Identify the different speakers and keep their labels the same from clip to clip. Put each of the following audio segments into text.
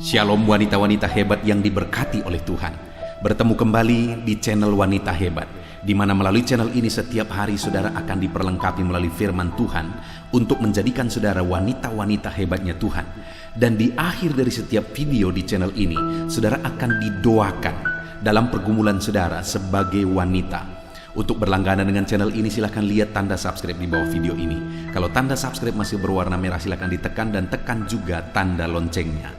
Speaker 1: Shalom wanita-wanita hebat yang diberkati oleh Tuhan. Bertemu kembali di channel Wanita Hebat, di mana melalui channel ini setiap hari saudara akan diperlengkapi melalui firman Tuhan untuk menjadikan saudara wanita-wanita hebatnya Tuhan. Dan di akhir dari setiap video di channel ini, saudara akan didoakan dalam pergumulan saudara sebagai wanita. Untuk berlangganan dengan channel ini silahkan lihat tanda subscribe di bawah video ini. Kalau tanda subscribe masih berwarna merah silahkan ditekan dan tekan juga tanda loncengnya.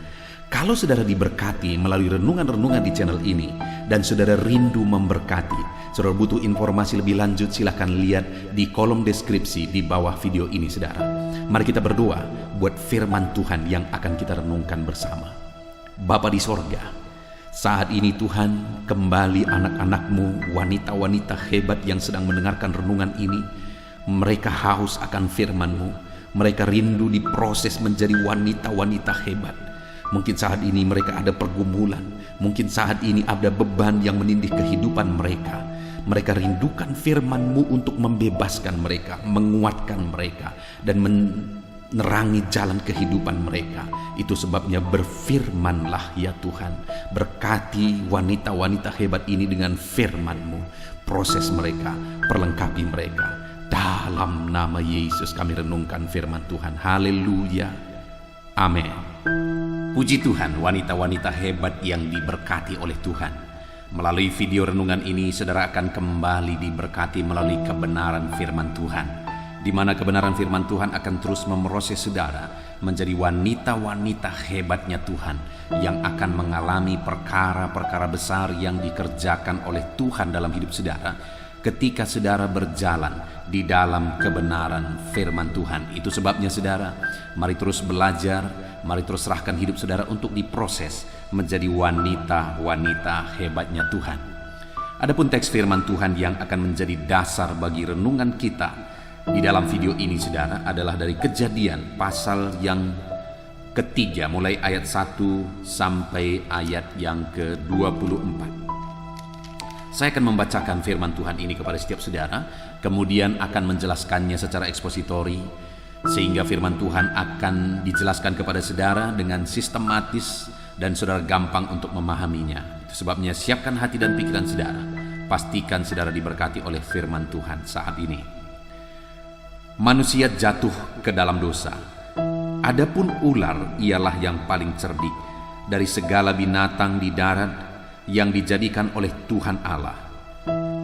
Speaker 1: Kalau saudara diberkati melalui renungan-renungan di channel ini dan saudara rindu memberkati, saudara butuh informasi lebih lanjut, silahkan lihat di kolom deskripsi di bawah video ini saudara. Mari kita berdoa buat firman Tuhan yang akan kita renungkan bersama. Bapa di sorga, saat ini Tuhan, kembali anak-anak-Mu, wanita-wanita hebat yang sedang mendengarkan renungan ini, mereka haus akan firman-Mu, mereka rindu diproses menjadi wanita-wanita hebat. Mungkin saat ini mereka ada pergumulan, mungkin saat ini ada beban yang menindih kehidupan mereka. Mereka rindukan firman-Mu untuk membebaskan mereka, menguatkan mereka, dan menerangi jalan kehidupan mereka. Itu sebabnya berfirmanlah ya Tuhan. Berkati wanita-wanita hebat ini dengan firman-Mu. Proses mereka, perlengkapi mereka. Dalam nama Yesus kami renungkan firman Tuhan. Haleluya. Amin. Puji Tuhan, wanita-wanita hebat yang diberkati oleh Tuhan. Melalui video renungan ini, saudara akan kembali diberkati melalui kebenaran firman Tuhan, di mana kebenaran firman Tuhan akan terus memproses saudara menjadi wanita-wanita hebatnya Tuhan, yang akan mengalami perkara-perkara besar yang dikerjakan oleh Tuhan dalam hidup saudara, ketika saudara berjalan di dalam kebenaran firman Tuhan. Itu sebabnya saudara, mari terus belajar, mari terus serahkan hidup saudara untuk diproses menjadi wanita-wanita hebatnya Tuhan. Adapun teks firman Tuhan yang akan menjadi dasar bagi renungan kita di dalam video ini saudara adalah dari Kejadian pasal yang ketiga, mulai ayat 1 sampai ayat yang ke-24. Saya akan membacakan firman Tuhan ini kepada setiap saudara, kemudian akan menjelaskannya secara ekspositori, sehingga firman Tuhan akan dijelaskan kepada saudara dengan sistematis dan saudara gampang untuk memahaminya. Itu sebabnya siapkan hati dan pikiran saudara. Pastikan saudara diberkati oleh firman Tuhan saat ini. Manusia jatuh ke dalam dosa. Adapun ular ialah yang paling cerdik dari segala binatang di darat yang dijadikan oleh Tuhan Allah.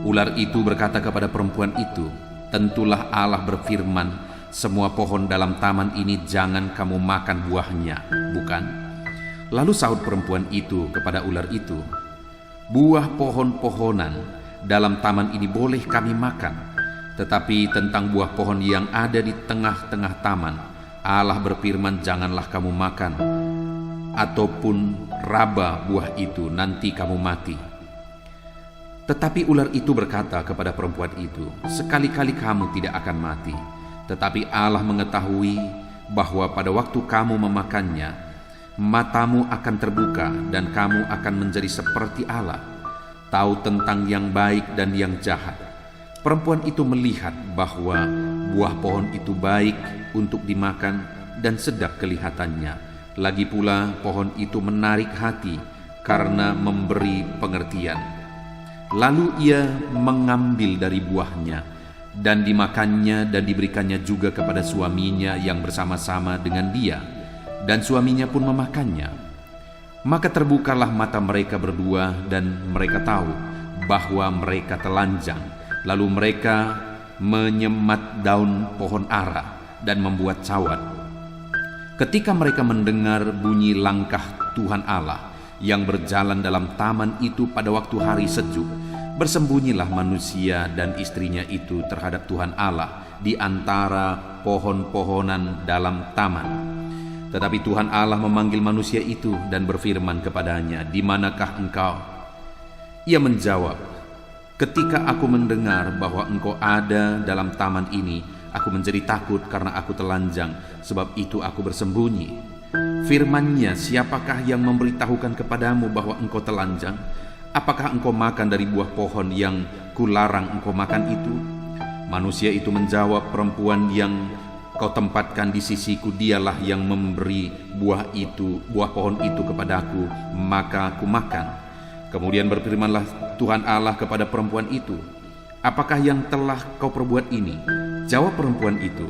Speaker 1: Ular itu berkata kepada perempuan itu, "Tentulah Allah berfirman, semua pohon dalam taman ini jangan kamu makan buahnya, bukan?" Lalu sahut perempuan itu kepada ular itu, "Buah pohon-pohonan dalam taman ini boleh kami makan, tetapi tentang buah pohon yang ada di tengah-tengah taman, Allah berfirman, janganlah kamu makan, ataupun raba buah itu, nanti kamu mati." Tetapi ular itu berkata kepada perempuan itu, "Sekali-kali kamu tidak akan mati. Tetapi Allah mengetahui bahwa pada waktu kamu memakannya, matamu akan terbuka dan kamu akan menjadi seperti Allah, tahu tentang yang baik dan yang jahat." Perempuan itu melihat bahwa buah pohon itu baik untuk dimakan dan sedap kelihatannya. Lagi pula pohon itu menarik hati karena memberi pengertian. Lalu ia mengambil dari buahnya dan dimakannya dan diberikannya juga kepada suaminya yang bersama-sama dengan dia, dan suaminya pun memakannya. Maka terbukalah mata mereka berdua dan mereka tahu bahwa mereka telanjang. Lalu mereka menyemat daun pohon ara dan membuat cawat. Ketika mereka mendengar bunyi langkah Tuhan Allah yang berjalan dalam taman itu pada waktu hari sejuk, bersembunyilah manusia dan istrinya itu terhadap Tuhan Allah di antara pohon-pohonan dalam taman. Tetapi Tuhan Allah memanggil manusia itu dan berfirman kepadanya, "Di manakah engkau?" Ia menjawab, "Ketika aku mendengar bahwa engkau ada dalam taman ini, aku menjadi takut karena aku telanjang, sebab itu aku bersembunyi." Firman-Nya, "Siapakah yang memberitahukan kepadamu bahwa engkau telanjang? Apakah engkau makan dari buah pohon yang kularang engkau makan itu?" Manusia itu menjawab, "Perempuan yang kau tempatkan di sisiku, dialah yang memberi buah pohon itu kepadaku, maka aku makan. Kemudian berfirmanlah Tuhan Allah kepada perempuan itu, apakah yang telah kau perbuat ini? Jawab perempuan itu,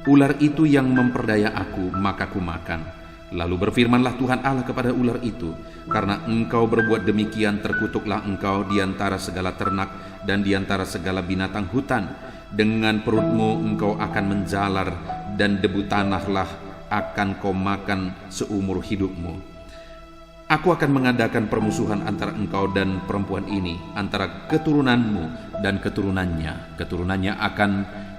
Speaker 1: ular itu yang memperdaya aku, maka aku makan. Lalu berfirmanlah Tuhan Allah kepada ular itu, karena engkau berbuat demikian, terkutuklah engkau di antara segala ternak dan di antara segala binatang hutan. Dengan perutmu engkau akan menjalar, dan debu tanahlah akan kau makan seumur hidupmu. Aku akan mengadakan permusuhan antara engkau dan perempuan ini, antara keturunanmu dan keturunannya. Keturunannya akan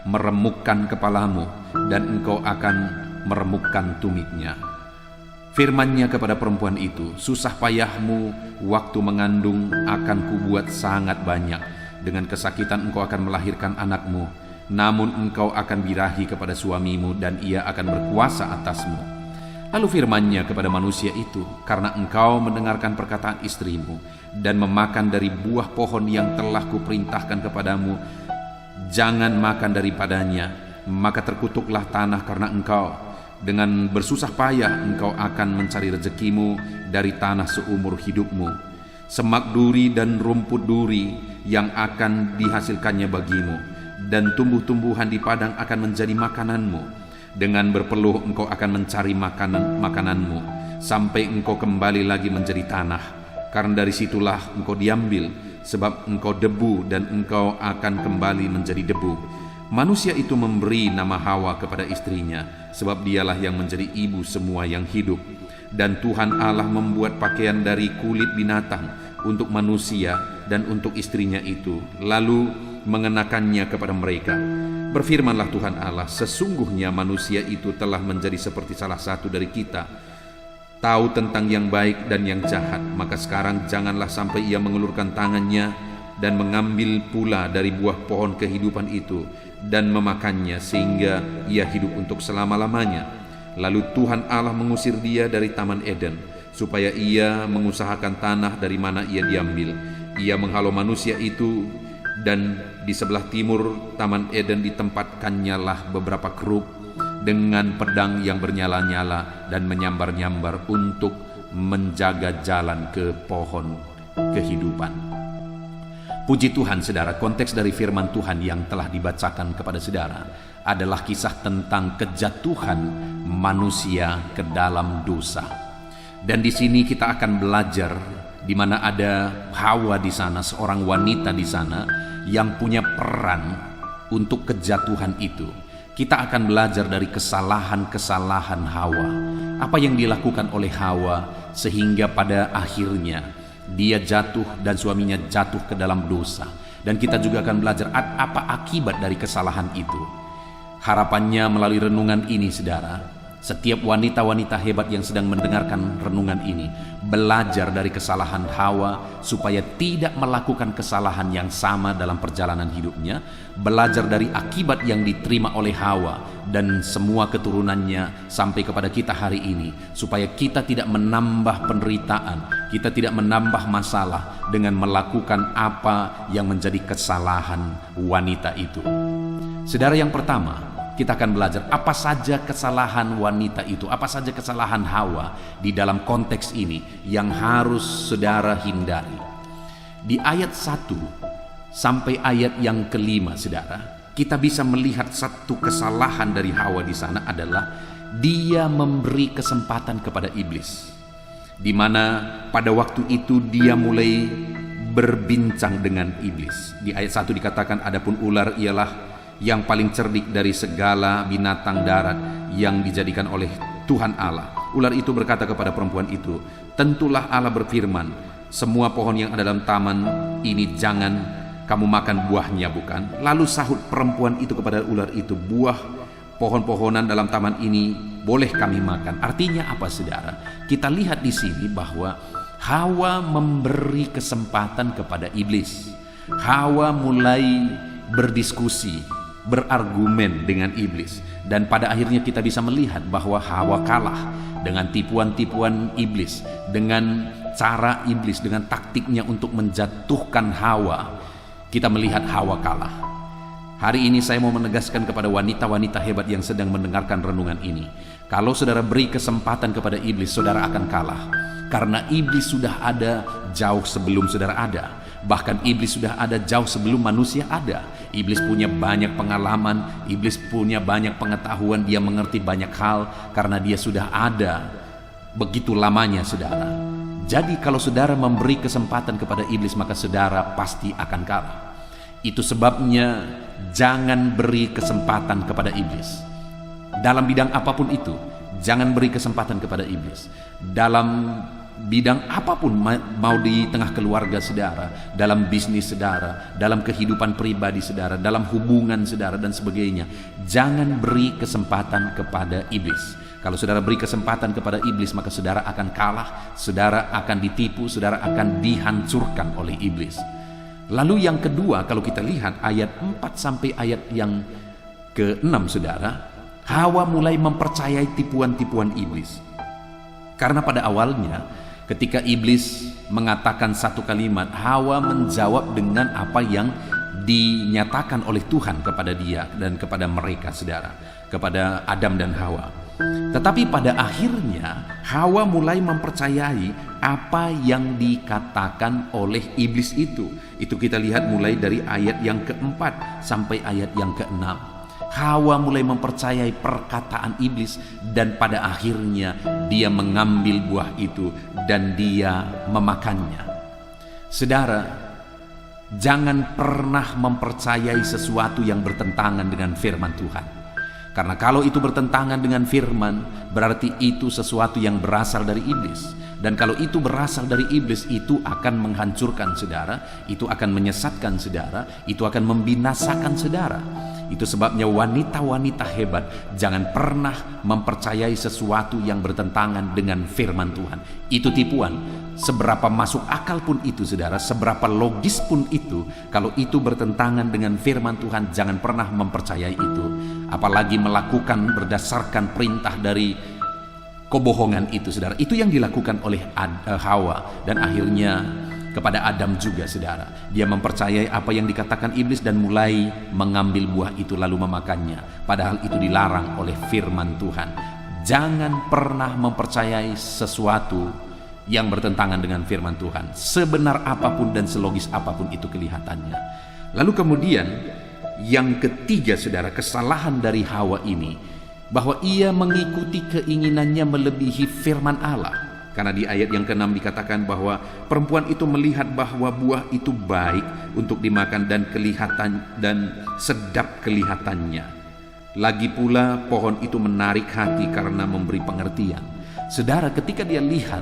Speaker 1: meremukkan kepalamu, dan engkau akan meremukkan tumitnya. Firman-Nya kepada perempuan itu, susah payahmu waktu mengandung akan kubuat sangat banyak. Dengan kesakitan engkau akan melahirkan anakmu, namun engkau akan birahi kepada suamimu, dan ia akan berkuasa atasmu. Lalu firman-Nya kepada manusia itu, karena engkau mendengarkan perkataan istrimu, dan memakan dari buah pohon yang telah kuperintahkan kepadamu, jangan makan daripadanya, maka terkutuklah tanah karena engkau. Dengan bersusah payah engkau akan mencari rezekimu dari tanah seumur hidupmu. Semak duri dan rumput duri yang akan dihasilkannya bagimu, dan tumbuh-tumbuhan di padang akan menjadi makananmu. Dengan berpeluh engkau akan mencari makananmu, sampai engkau kembali lagi menjadi tanah, karena dari situlah engkau diambil, sebab engkau debu dan engkau akan kembali menjadi debu. Manusia itu memberi nama Hawa kepada istrinya, sebab dialah yang menjadi ibu semua yang hidup. Dan Tuhan Allah membuat pakaian dari kulit binatang untuk manusia dan untuk istrinya itu, lalu mengenakannya kepada mereka. Berfirmanlah Tuhan Allah, sesungguhnya manusia itu telah menjadi seperti salah satu dari kita, tahu tentang yang baik dan yang jahat. Maka sekarang janganlah sampai ia mengulurkan tangannya dan mengambil pula dari buah pohon kehidupan itu dan memakannya, sehingga ia hidup untuk selama-lamanya. Lalu Tuhan Allah mengusir dia dari Taman Eden, supaya ia mengusahakan tanah dari mana ia diambil. Ia menghalau manusia itu, dan di sebelah timur Taman Eden ditempatkannya lah beberapa kerub dengan pedang yang bernyala-nyala dan menyambar-nyambar untuk menjaga jalan ke pohon kehidupan. Puji Tuhan, saudara, konteks dari firman Tuhan yang telah dibacakan kepada saudara adalah kisah tentang kejatuhan manusia ke dalam dosa. Dan di sini kita akan belajar di mana ada Hawa di sana, seorang wanita di sana yang punya peran untuk kejatuhan itu. Kita akan belajar dari kesalahan-kesalahan Hawa. Apa yang dilakukan oleh Hawa sehingga pada akhirnya dia jatuh dan suaminya jatuh ke dalam dosa. Dan kita juga akan belajar apa akibat dari kesalahan itu. Harapannya melalui renungan ini, saudara, setiap wanita-wanita hebat yang sedang mendengarkan renungan ini belajar dari kesalahan Hawa supaya tidak melakukan kesalahan yang sama dalam perjalanan hidupnya, belajar dari akibat yang diterima oleh Hawa dan semua keturunannya sampai kepada kita hari ini, supaya kita tidak menambah penderitaan, kita tidak menambah masalah dengan melakukan apa yang menjadi kesalahan wanita itu. Saudara, yang pertama, kita akan belajar apa saja kesalahan wanita itu, apa saja kesalahan Hawa di dalam konteks ini yang harus saudara hindari. Di ayat 1 sampai ayat yang kelima, saudara, kita bisa melihat satu kesalahan dari Hawa di sana adalah dia memberi kesempatan kepada iblis, di mana pada waktu itu dia mulai berbincang dengan iblis. Di ayat 1 dikatakan, adapun ular ialah yang paling cerdik dari segala binatang darat yang dijadikan oleh Tuhan Allah. Ular itu berkata kepada perempuan itu, tentulah Allah berfirman, semua pohon yang ada dalam taman ini jangan kamu makan buahnya, bukan? Lalu sahut perempuan itu kepada ular itu, buah pohon-pohonan dalam taman ini boleh kami makan. Artinya apa, saudara? Kita lihat di sini bahwa Hawa memberi kesempatan kepada iblis. Hawa mulai berdiskusi, berargumen dengan iblis, dan pada akhirnya kita bisa melihat bahwa Hawa kalah dengan tipuan-tipuan iblis, dengan cara iblis, dengan taktiknya untuk menjatuhkan Hawa. Kita melihat Hawa kalah. Hari ini saya mau menegaskan kepada wanita-wanita hebat yang sedang mendengarkan renungan ini. Kalau saudara beri kesempatan kepada iblis, saudara akan kalah. Karena iblis sudah ada jauh sebelum saudara ada. Bahkan iblis sudah ada jauh sebelum manusia ada. Iblis punya banyak pengalaman, iblis punya banyak pengetahuan, dia mengerti banyak hal karena dia sudah ada begitu lamanya, saudara. Jadi kalau saudara memberi kesempatan kepada iblis, maka saudara pasti akan kalah. Itu sebabnya jangan beri kesempatan kepada iblis. Dalam bidang apapun itu, jangan beri kesempatan kepada iblis. Dalam bidang apapun, mau di tengah keluarga saudara, dalam bisnis saudara, dalam kehidupan pribadi saudara, dalam hubungan saudara dan sebagainya, jangan beri kesempatan kepada iblis. Kalau saudara beri kesempatan kepada iblis, maka saudara akan kalah, saudara akan ditipu, saudara akan dihancurkan oleh iblis. Lalu yang kedua, kalau kita lihat ayat 4 sampai ayat yang ke-6, saudara, Hawa mulai mempercayai tipuan-tipuan iblis. Karena pada awalnya ketika iblis mengatakan satu kalimat, Hawa menjawab dengan apa yang dinyatakan oleh Tuhan kepada dia dan kepada mereka, saudara, kepada Adam dan Hawa. Tetapi pada akhirnya Hawa mulai mempercayai apa yang dikatakan oleh iblis itu. Itu kita lihat mulai dari ayat yang ke-4 sampai ayat yang ke-6. Hawa mulai mempercayai perkataan iblis dan pada akhirnya dia mengambil buah itu dan dia memakannya. Saudara, jangan pernah mempercayai sesuatu yang bertentangan dengan firman Tuhan. Karena kalau itu bertentangan dengan firman, berarti itu sesuatu yang berasal dari iblis. Dan kalau itu berasal dari iblis, itu akan menghancurkan saudara, itu akan menyesatkan saudara, itu akan membinasakan saudara. Itu sebabnya wanita-wanita hebat jangan pernah mempercayai sesuatu yang bertentangan dengan firman Tuhan. Itu tipuan. Seberapa masuk akal pun itu, saudara, seberapa logis pun itu, kalau itu bertentangan dengan firman Tuhan, jangan pernah mempercayai itu. Apalagi melakukan berdasarkan perintah dari kebohongan itu, saudara. Itu yang dilakukan oleh Hawa dan akhirnya kepada Adam juga, saudara. Dia mempercayai apa yang dikatakan iblis dan mulai mengambil buah itu lalu memakannya. Padahal itu dilarang oleh firman Tuhan. Jangan pernah mempercayai sesuatu yang bertentangan dengan firman Tuhan, sebenar apapun dan selogis apapun itu kelihatannya. Lalu kemudian yang ketiga, saudara, kesalahan dari Hawa ini, bahwa ia mengikuti keinginannya melebihi firman Allah. Karena di ayat yang ke-6 dikatakan bahwa perempuan itu melihat bahwa buah itu baik untuk dimakan dan kelihatan dan sedap kelihatannya. Lagi pula pohon itu menarik hati karena memberi pengertian. Saudara, ketika dia lihat,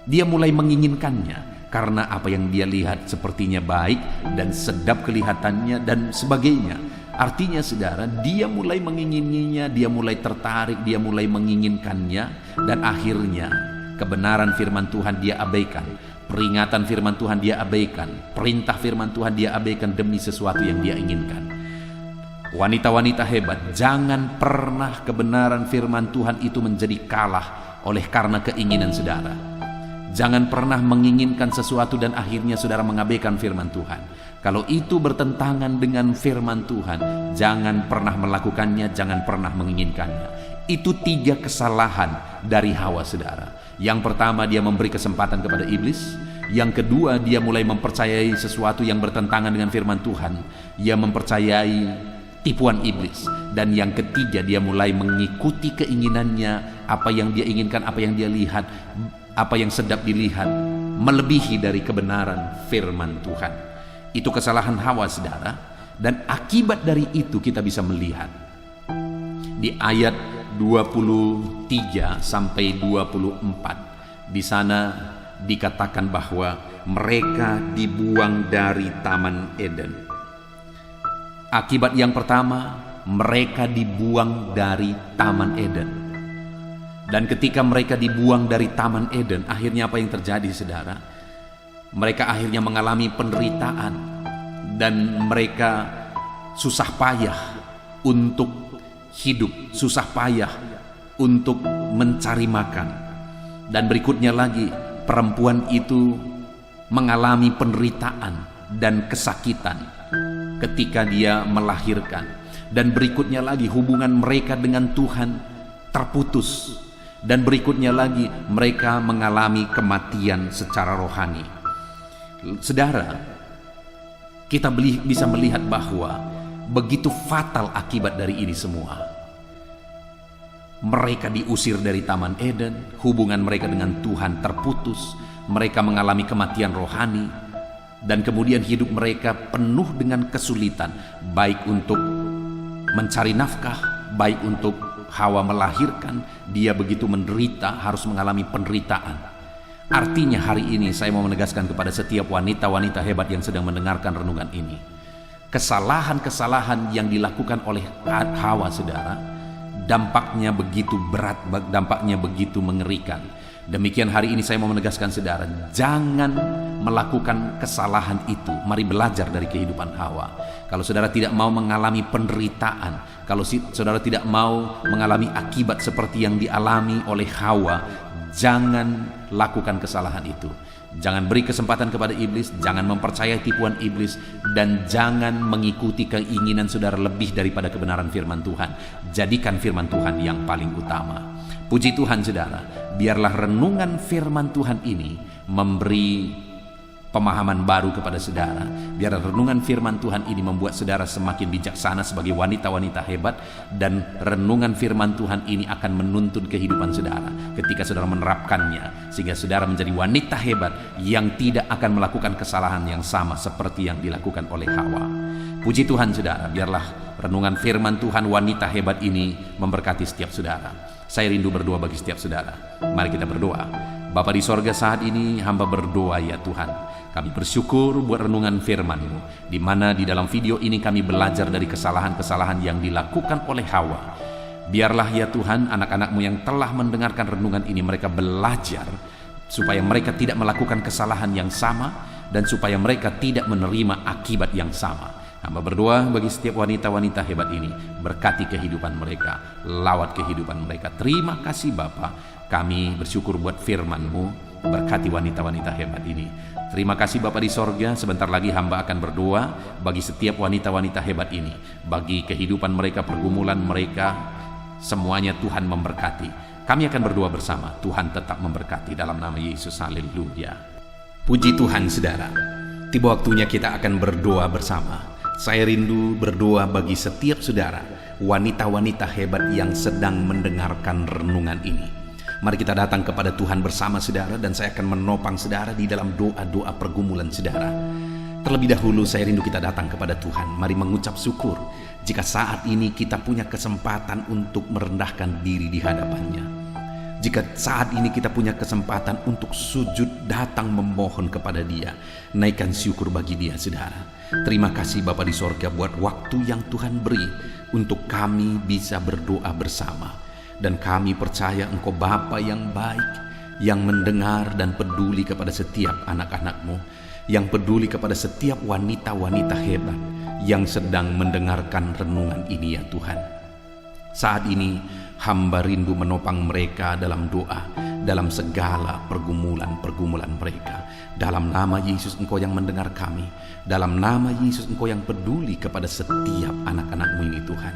Speaker 1: dia mulai menginginkannya karena apa yang dia lihat sepertinya baik dan sedap kelihatannya dan sebagainya. Artinya, saudara, dia mulai mengingininya, dia mulai tertarik, dia mulai menginginkannya, dan akhirnya kebenaran firman Tuhan dia abaikan, peringatan firman Tuhan dia abaikan, perintah firman Tuhan dia abaikan demi sesuatu yang dia inginkan. Wanita-wanita hebat, jangan pernah kebenaran firman Tuhan itu menjadi kalah oleh karena keinginan saudara. Jangan pernah menginginkan sesuatu dan akhirnya saudara mengabaikan firman Tuhan. Kalau itu bertentangan dengan firman Tuhan, jangan pernah melakukannya, jangan pernah menginginkannya. Itu 3 kesalahan dari Hawa, saudara. Yang pertama, dia memberi kesempatan kepada iblis. Yang kedua, dia mulai mempercayai sesuatu yang bertentangan dengan firman Tuhan. Dia mempercayai tipuan iblis. Dan yang ketiga, dia mulai mengikuti keinginannya, apa yang dia inginkan, apa yang dia lihat, apa yang sedap dilihat, melebihi dari kebenaran firman Tuhan. Itu kesalahan Hawa, saudara. Dan akibat dari itu kita bisa melihat di ayat 23 sampai 24. Di sana dikatakan bahwa mereka dibuang dari Taman Eden. Akibat yang pertama, mereka dibuang dari Taman Eden. Dan ketika mereka dibuang dari Taman Eden, akhirnya apa yang terjadi, saudara? Mereka akhirnya mengalami penderitaan dan mereka susah payah untuk hidup, susah payah untuk mencari makan. Dan berikutnya lagi, perempuan itu mengalami penderitaan dan kesakitan. ketika dia melahirkan. Dan berikutnya lagi hubungan mereka dengan Tuhan terputus. Dan berikutnya lagi mereka mengalami kematian secara rohani. Saudara, kita bisa melihat bahwa begitu fatal akibat dari ini semua. Mereka diusir dari Taman Eden, hubungan mereka dengan Tuhan terputus, mereka mengalami kematian rohani, dan kemudian hidup mereka penuh dengan kesulitan, baik untuk mencari nafkah, baik untuk Hawa melahirkan, dia begitu menderita, harus mengalami penderitaan. Artinya hari ini saya mau menegaskan kepada setiap wanita-wanita hebat yang sedang mendengarkan renungan ini, kesalahan-kesalahan yang dilakukan oleh Hawa, saudara, dampaknya begitu berat, dampaknya begitu mengerikan. Demikian hari ini saya mau menegaskan saudara, jangan melakukan kesalahan itu. Mari belajar dari kehidupan Hawa. Kalau saudara tidak mau mengalami penderitaan, kalau saudara tidak mau mengalami akibat seperti yang dialami oleh Hawa, jangan lakukan kesalahan itu. Jangan beri kesempatan kepada iblis, jangan mempercayai tipuan iblis, dan jangan mengikuti keinginan saudara lebih daripada kebenaran firman Tuhan. Jadikan firman Tuhan yang paling utama. Puji Tuhan saudara, biarlah renungan firman Tuhan ini memberi pemahaman baru kepada saudara. Biar renungan firman Tuhan ini membuat saudara semakin bijaksana sebagai wanita-wanita hebat, dan renungan firman Tuhan ini akan menuntun kehidupan saudara ketika saudara menerapkannya, sehingga saudara menjadi wanita hebat yang tidak akan melakukan kesalahan yang sama seperti yang dilakukan oleh Hawa. Puji Tuhan saudara, biarlah renungan firman Tuhan wanita hebat ini memberkati setiap saudara. Saya rindu berdoa bagi setiap saudara. Mari kita berdoa. Bapa di sorga, saat ini hamba berdoa ya Tuhan. Kami bersyukur buat renungan firman-Mu, di mana di dalam video ini kami belajar dari kesalahan-kesalahan yang dilakukan oleh Hawa. Biarlah ya Tuhan, anak-anak-Mu yang telah mendengarkan renungan ini, mereka belajar supaya mereka tidak melakukan kesalahan yang sama, dan supaya mereka tidak menerima akibat yang sama. Hamba berdoa bagi setiap wanita-wanita hebat ini, berkati kehidupan mereka, lawat kehidupan mereka. Terima kasih Bapa, kami bersyukur buat firman-Mu, berkati wanita-wanita hebat ini. Terima kasih Bapa di sorga, sebentar lagi hamba akan berdoa bagi setiap wanita-wanita hebat ini, bagi kehidupan mereka, pergumulan mereka, semuanya Tuhan memberkati. Kami akan berdoa bersama, Tuhan tetap memberkati dalam nama Yesus, haleluya. Puji Tuhan saudara, tiba waktunya kita akan berdoa bersama. Saya rindu berdoa bagi setiap saudara, wanita-wanita hebat yang sedang mendengarkan renungan ini. Mari kita datang kepada Tuhan bersama saudara, dan saya akan menopang saudara di dalam doa-doa pergumulan saudara. Terlebih dahulu saya rindu kita datang kepada Tuhan. Mari mengucap syukur jika saat ini kita punya kesempatan untuk merendahkan diri di hadapannya. Jika saat ini kita punya kesempatan untuk sujud datang memohon kepada Dia, naikkan syukur bagi Dia saudara. Terima kasih Bapa di sorga buat waktu yang Tuhan beri untuk kami bisa berdoa bersama. Dan kami percaya Engkau Bapa yang baik, yang mendengar dan peduli kepada setiap anak-anak-Mu, yang peduli kepada setiap wanita-wanita hebat yang sedang mendengarkan renungan ini ya Tuhan. Saat ini hamba rindu menopang mereka dalam doa, dalam segala pergumulan-pergumulan mereka. Dalam nama Yesus Engkau yang mendengar kami, dalam nama Yesus Engkau yang peduli kepada setiap anak-anak-Mu ini Tuhan.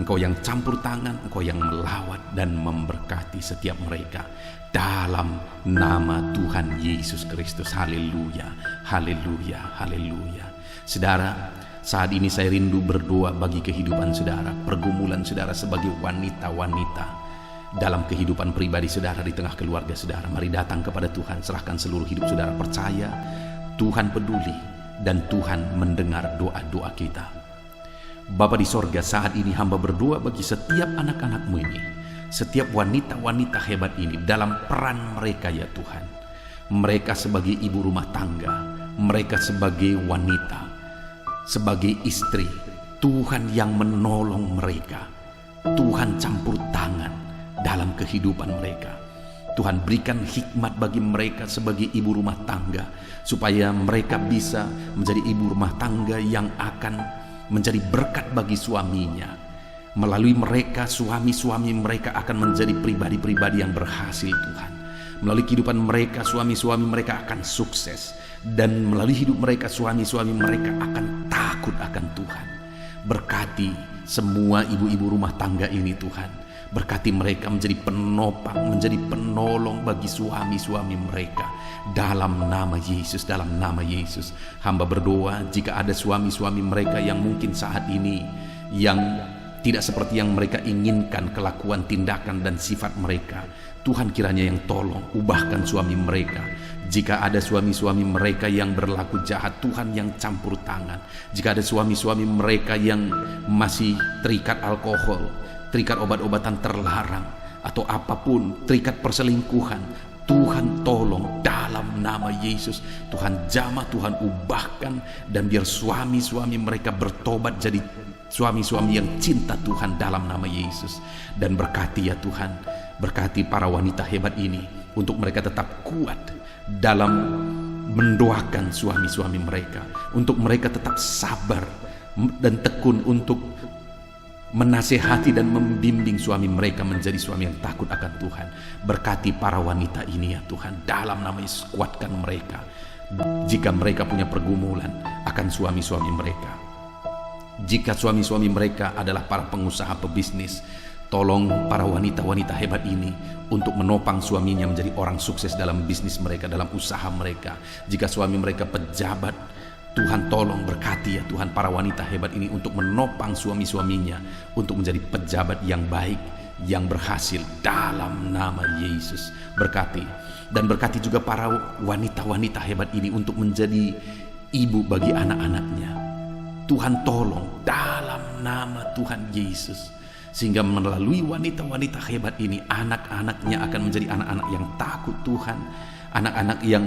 Speaker 1: Engkau yang campur tangan, Engkau yang melawat dan memberkati setiap mereka. Dalam nama Tuhan Yesus Kristus, haleluya, haleluya, haleluya. Saudara, saat ini saya rindu berdoa bagi kehidupan saudara, pergumulan saudara sebagai wanita-wanita dalam kehidupan pribadi saudara, di tengah keluarga saudara. Mari datang kepada Tuhan, serahkan seluruh hidup saudara, percaya Tuhan peduli dan Tuhan mendengar doa-doa kita. Bapa di sorga, saat ini hamba berdoa bagi setiap anak-anak-Mu ini, setiap wanita-wanita hebat ini dalam peran mereka ya Tuhan. Mereka sebagai ibu rumah tangga, mereka sebagai wanita, sebagai istri, Tuhan yang menolong mereka. Tuhan campur tangan dalam kehidupan mereka. Tuhan berikan hikmat bagi mereka sebagai ibu rumah tangga, supaya mereka bisa menjadi ibu rumah tangga yang akan menjadi berkat bagi suaminya. Melalui mereka, suami-suami mereka akan menjadi pribadi-pribadi yang berhasil Tuhan. Melalui kehidupan mereka, suami-suami mereka akan sukses. Dan melalui hidup mereka, suami-suami mereka akan taat takut akan Tuhan. Berkati semua ibu-ibu rumah tangga ini Tuhan. Berkati mereka menjadi penopang, menjadi penolong bagi suami-suami mereka. Dalam nama Yesus, dalam nama Yesus. Hamba berdoa jika ada suami-suami mereka yang mungkin saat ini yang tidak seperti yang mereka inginkan kelakuan, tindakan, dan sifat mereka, Tuhan kiranya yang tolong ubahkan suami mereka. Jika ada suami-suami mereka yang berlaku jahat, Tuhan yang campur tangan. Jika ada suami-suami mereka yang masih terikat alkohol, terikat obat-obatan terlarang, atau apapun, terikat perselingkuhan, Tuhan tolong dalam nama Yesus. Tuhan jamah, Tuhan ubahkan, dan biar suami-suami mereka bertobat jadi suami-suami yang cinta Tuhan dalam nama Yesus. Dan berkati ya Tuhan, berkati para wanita hebat ini untuk mereka tetap kuat dalam mendoakan suami-suami mereka, untuk mereka tetap sabar dan tekun untuk menasehati dan membimbing suami mereka menjadi suami yang takut akan Tuhan. Berkati para wanita ini ya Tuhan, dalam nama Yesus kuatkan mereka jika mereka punya pergumulan akan suami-suami mereka. Jika suami-suami mereka adalah para pengusaha pebisnis, tolong para wanita-wanita hebat ini untuk menopang suaminya menjadi orang sukses dalam bisnis mereka, dalam usaha mereka. Jika suami mereka pejabat, Tuhan tolong berkati ya Tuhan para wanita hebat ini untuk menopang suami-suaminya untuk menjadi pejabat yang baik, yang berhasil dalam nama Yesus. Berkati dan berkati juga para wanita-wanita hebat ini untuk menjadi ibu bagi anak-anaknya. Tuhan tolong dalam nama Tuhan Yesus, sehingga melalui wanita-wanita hebat ini anak-anaknya akan menjadi anak-anak yang takut Tuhan, anak-anak yang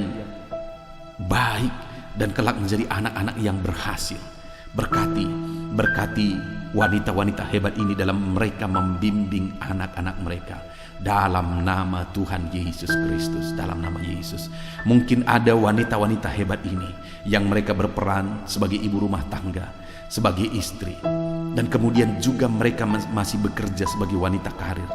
Speaker 1: baik, dan kelak menjadi anak-anak yang berhasil. Berkati wanita-wanita hebat ini dalam mereka membimbing anak-anak mereka dalam nama Tuhan Yesus Kristus, dalam nama Yesus. Mungkin ada wanita-wanita hebat ini yang mereka berperan sebagai ibu rumah tangga, sebagai istri, dan kemudian juga mereka masih bekerja sebagai wanita karir.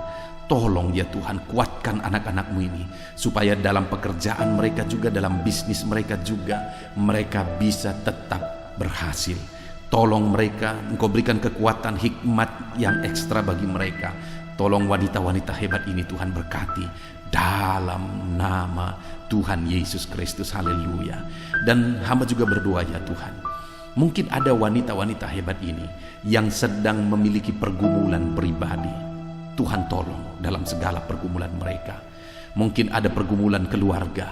Speaker 1: Tolong ya Tuhan, kuatkan anak-anakmu ini supaya dalam pekerjaan mereka juga, dalam bisnis mereka juga, mereka bisa tetap berhasil. Tolong mereka, Engkau berikan kekuatan, hikmat yang ekstra bagi mereka. Tolong wanita-wanita hebat ini Tuhan berkati dalam nama Tuhan Yesus Kristus. Haleluya. Dan hamba juga berdoa ya Tuhan, mungkin ada wanita-wanita hebat ini yang sedang memiliki pergumulan pribadi. Tuhan tolong dalam segala pergumulan mereka. Mungkin ada pergumulan keluarga,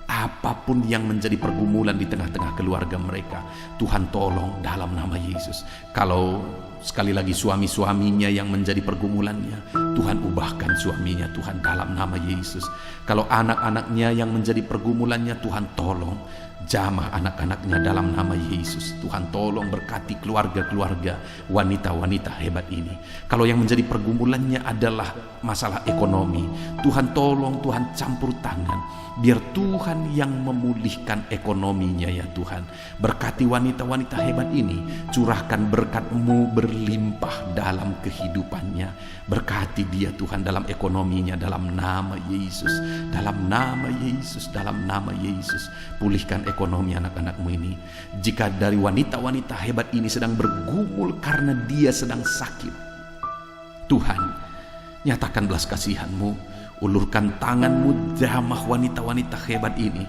Speaker 1: apapun yang menjadi pergumulan di tengah-tengah keluarga mereka, Tuhan tolong dalam nama Yesus. Kalau sekali lagi suami-suaminya yang menjadi pergumulannya, Tuhan ubahkan suaminya Tuhan dalam nama Yesus. Kalau anak-anaknya yang menjadi pergumulannya, Tuhan tolong jamah anak-anaknya dalam nama Yesus. Tuhan tolong berkati keluarga-keluarga wanita-wanita hebat ini. Kalau yang menjadi pergumulannya adalah masalah ekonomi, Tuhan tolong, Tuhan campur tangan, biar Tuhan yang memulihkan ekonominya ya Tuhan. Berkati wanita-wanita hebat ini, curahkan berkat-Mu berlimpah dalam kehidupannya. Berkati dia Tuhan dalam ekonominya dalam nama Yesus, dalam nama Yesus, dalam nama Yesus. Pulihkan ekonomi anak-anak-Mu ini. Jika dari wanita-wanita hebat ini sedang bergumul karena dia sedang sakit, Tuhan nyatakan belas kasihan-Mu, ulurkan tangan-Mu, jamah wanita-wanita hebat ini,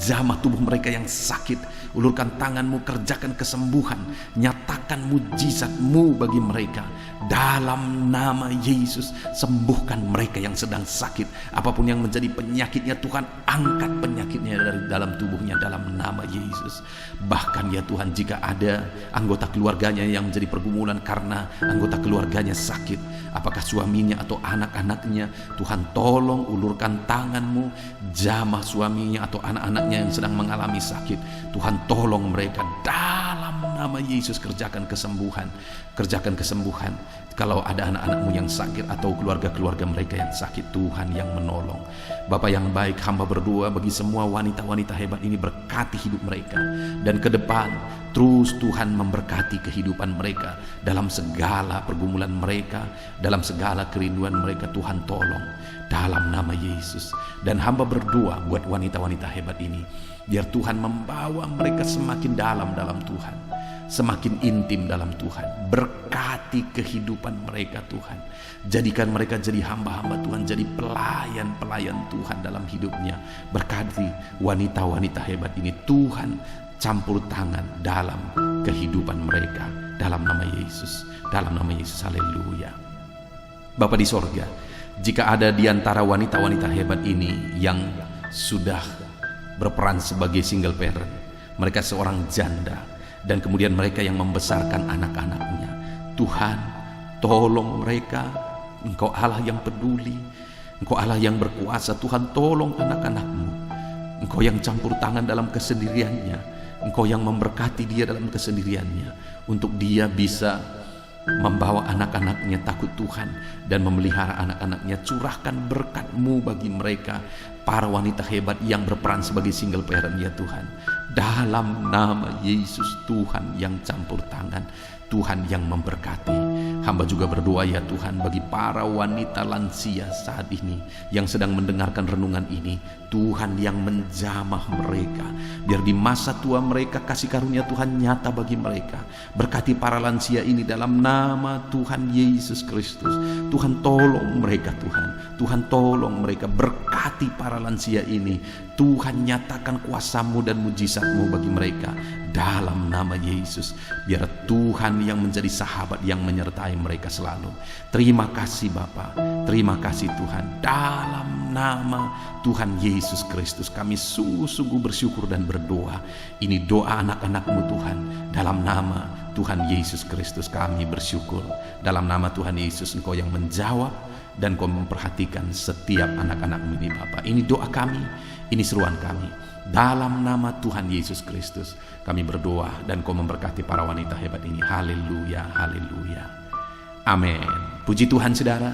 Speaker 1: jamah tubuh mereka yang sakit. Ulurkan tangan-Mu, kerjakan kesembuhan, nyatakan mujizat-Mu bagi mereka dalam nama Yesus. Sembuhkan mereka yang sedang sakit, apapun yang menjadi penyakitnya Tuhan, angkat penyakitnya dari dalam tubuhnya dalam nama Yesus. Bahkan ya Tuhan, jika ada anggota keluarganya yang menjadi pergumulan karena anggota keluarganya sakit, apakah suaminya atau anak-anaknya, Tuhan tolong ulurkan tangan-Mu, jamah suaminya atau anak-anaknya yang sedang mengalami sakit. Tuhan tolong mereka dalam nama Yesus. Kerjakan kesembuhan, kerjakan kesembuhan. Kalau ada anak-anak-Mu yang sakit atau keluarga-keluarga mereka yang sakit, Tuhan yang menolong. Bapa yang baik, hamba berdoa bagi semua wanita-wanita hebat ini, berkati hidup mereka, dan ke depan terus Tuhan memberkati kehidupan mereka dalam segala pergumulan mereka, dalam segala kerinduan mereka. Tuhan tolong dalam nama Yesus. Dan hamba berdoa buat wanita-wanita hebat ini, biar Tuhan membawa mereka semakin dalam Tuhan, semakin intim dalam Tuhan. Berkati kehidupan mereka Tuhan. Jadikan mereka jadi hamba-hamba Tuhan, jadi pelayan-pelayan Tuhan dalam hidupnya. Berkati wanita-wanita hebat ini Tuhan, campur tangan dalam kehidupan mereka. Dalam nama Yesus, dalam nama Yesus, haleluya. Bapa di sorga, jika ada di antara wanita-wanita hebat ini yang sudah berperan sebagai single parent, mereka seorang janda, dan kemudian mereka yang membesarkan anak-anaknya, Tuhan tolong mereka. Engkau Allah yang peduli, Engkau Allah yang berkuasa. Tuhan tolong anak-anakmu. Engkau yang campur tangan dalam kesendiriannya, Engkau yang memberkati dia dalam kesendiriannya, untuk dia bisa membawa anak-anaknya takut Tuhan dan memelihara anak-anaknya. Curahkan berkat-Mu bagi mereka, para wanita hebat yang berperan sebagai single parent ya Tuhan. Dalam nama Yesus, Tuhan yang campur tangan, Tuhan yang memberkati. Hamba juga berdoa ya Tuhan bagi para wanita lansia saat ini yang sedang mendengarkan renungan ini. Tuhan yang menjamah mereka, biar di masa tua mereka kasih karunia Tuhan nyata bagi mereka. Berkati para lansia ini dalam nama Tuhan Yesus Kristus. Tuhan tolong mereka Tuhan, Tuhan tolong mereka. Berkati para lansia ini, Tuhan nyatakan kuasa-Mu dan mujizat-Mu bagi mereka dalam nama Yesus. Biar Tuhan yang menjadi sahabat yang menyertai mereka selalu. Terima kasih Bapa, terima kasih Tuhan. Dalam nama Tuhan Yesus Kristus kami sungguh-sungguh bersyukur dan berdoa. Ini doa anak-anak-Mu Tuhan. Dalam nama Tuhan Yesus Kristus kami bersyukur. Dalam nama Tuhan Yesus Engkau yang menjawab dan Engkau memperhatikan setiap anak-anak-Mu ini Bapa. Ini doa kami, ini seruan kami. Dalam nama Tuhan Yesus Kristus kami berdoa dan Engkau memberkati para wanita hebat ini. Haleluya, haleluya. Amin. Puji Tuhan saudara,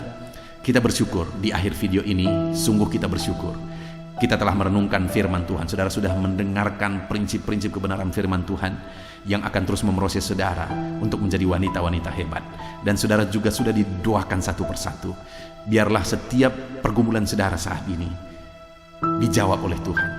Speaker 1: kita bersyukur di akhir video ini. Sungguh kita bersyukur kita telah merenungkan firman Tuhan. Saudara sudah mendengarkan prinsip-prinsip kebenaran firman Tuhan yang akan terus memproses saudara untuk menjadi wanita-wanita hebat. Dan saudara juga sudah didoakan satu persatu. Biarlah setiap pergumulan saudara saat ini dijawab oleh Tuhan.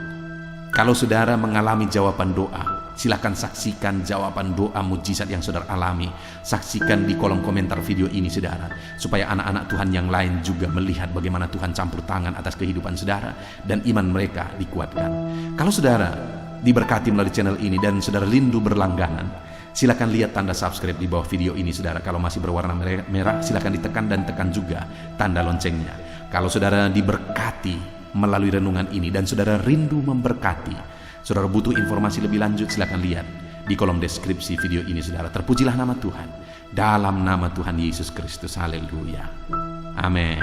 Speaker 1: Kalau saudara mengalami jawaban doa, silakan saksikan jawaban doa mujizat yang saudara alami. Saksikan di kolom komentar video ini saudara, supaya anak-anak Tuhan yang lain juga melihat bagaimana Tuhan campur tangan atas kehidupan saudara dan iman mereka dikuatkan. Kalau saudara diberkati melalui channel ini dan saudara rindu berlangganan, silakan lihat tanda subscribe di bawah video ini saudara. Kalau masih berwarna merah, silakan ditekan dan tekan juga tanda loncengnya. Kalau saudara diberkati melalui renungan ini dan saudara rindu memberkati, saudara butuh informasi lebih lanjut, silakan lihat di kolom deskripsi video ini saudara. Terpujilah nama Tuhan, dalam nama Tuhan Yesus Kristus. Haleluya, amin.